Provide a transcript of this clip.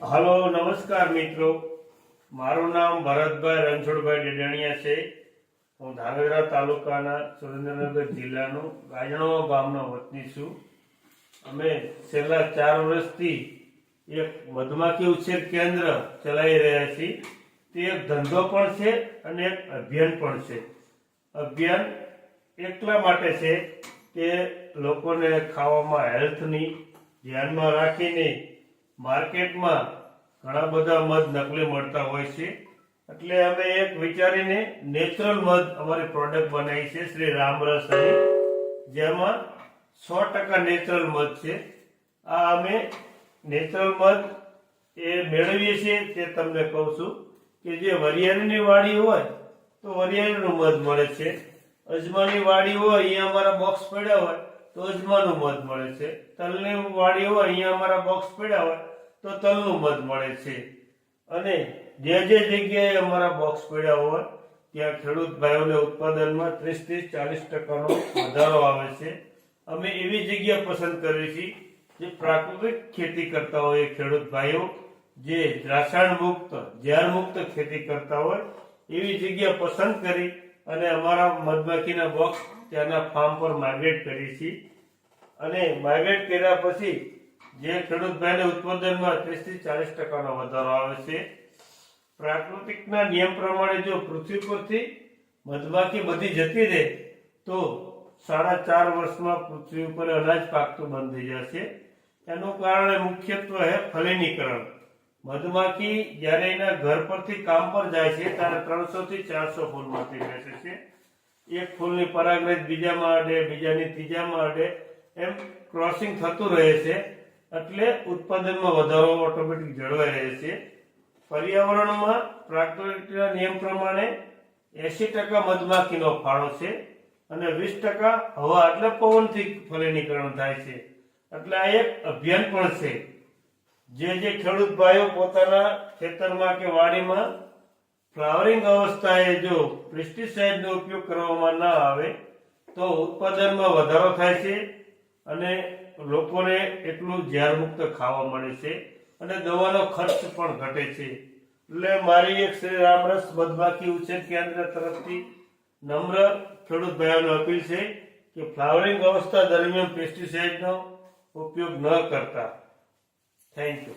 હાલો નમસ્કાર મિત્રો, મારું નામ ભરતભાઈ રણછોડભાઈ ડેડાણીયા છે. હું ધાંગધ્રા તાલુકાના સુરેન્દ્રનગર જિલ્લાનું ગાજણવા ગામનો વતની છું. અમે છેલ્લા 4 વર્ષથી એક મધમાખી ઉછેર કેન્દ્ર ચલાવી રહ્યા છીએ. તે એક ધંધો પણ છે અને એક અભિયાન પણ છે. અભિયાન એટલા માટે છે કે લોકોને ખાવામાં હેલ્થની ધ્યાનમાં રાખીને માર્કેટમાં ઘણા બધા મધ નકલી મળતા હોય છે, એટલે અમે એક વિચારીને નેચરલ મધ અમારી પ્રોડક્ટ બનાવી છે શ્રી રામરસ, જેમાં 100% નેચરલ મધ છે. આ અમે નેચરલ મધ એ મેળવીએ છીએ તે તમને કહું છું કે જે વરિયાળીની વાડી હોય તો વરિયાળીનું મધ મળે છે, અજમાની વાડી હોય અહીંયા અમારા બોક્સ પડ્યા હોય તો અજમાનું મધ મળે છે, તલની વાડી હોય અહીંયા અમારા બોક્સ પડ્યા હોય તો તલનું મધ મળે છે. અને જે જગ્યાએ અમારા બોક્સ પડ્યા હોય ત્યાં ખેડૂત ભાઈઓને ઉત્પાદનમાં 30-40% વધારો આવે છે. અમે એવી જગ્યા પસંદ કરી છે જે પ્રાકૃતિક ખેતી કરતા હોય, ખેડૂત ભાઈઓ જે રાસાયણ મુક્ત, ઝેર મુક્ત ખેતી કરતા હોય એવી જગ્યા પસંદ કરી અને અમારા મધમાખીના બોક્સ ત્યાંના ફાર્મ પર માઇગ્રેટ કરી છે. અને માઇગ્રેટ કર્યા પછી જે ખેડૂત ભાઈને ઉત્પાદનમાં 30-40% વધારો આવે છે. પ્રાકૃતિકના નિયમ પ્રમાણે જો પૃથ્વી પરથી મધમાખી બધી જતી રહે તો 4.5 વર્ષમાં પૃથ્વી ઉપર અનાજ પાકતું બંધ થઈ જશે. એનું કારણ મુખ્યત્વે ફલિનીકરણ. મધમાખી જ્યારે એના ઘર પરથી કામ પર જાય છે ત્યારે 300 થી 400 ફૂલમાંથી બેસે છે. એક ફૂલની પરાગરજ બીજામાં અડે, બીજાની ત્રીજામાં અડે, એમ ક્રોસિંગ થતું રહે છે, એટલે ઉત્પાદનમાં વધારો ઓટોમેટિક જળવાઈ રહે છે. પર્યાવરણમાં પ્રાકૃતિકના નિયમ પ્રમાણે 80% મધમાખીનો ફાળો છે અને 20% હવા એટલે પવનથી ફલિનીકરણ થાય છે. એટલે આ એક અભિયાન પણ છે. જે ખેડૂત ભાઈઓ પોતાના ખેતરમાં કે વાડીમાં ફ્લાવરિંગ અવસ્થાએ જો પેસ્ટિસાઇડનો ઉપયોગ કરવામાં ના આવે તો ઉત્પાદનમાં વધારો થાય છે અને લોકોને એટલું ઝેર મુક્ત ખાવા મળે છે અને દવાનો ખર્ચ પણ ઘટે છે. એટલે મારી એક શ્રી રામરસ મધમાખી ઉછેર કેન્દ્ર તરફથી નમ્ર ખેડૂત ભાઈઓને અપીલ છે કે ફ્લાવરિંગ અવસ્થા દરમિયાન પેસ્ટિસાઇડનો ઉપયોગ ન કરતા. Thank you.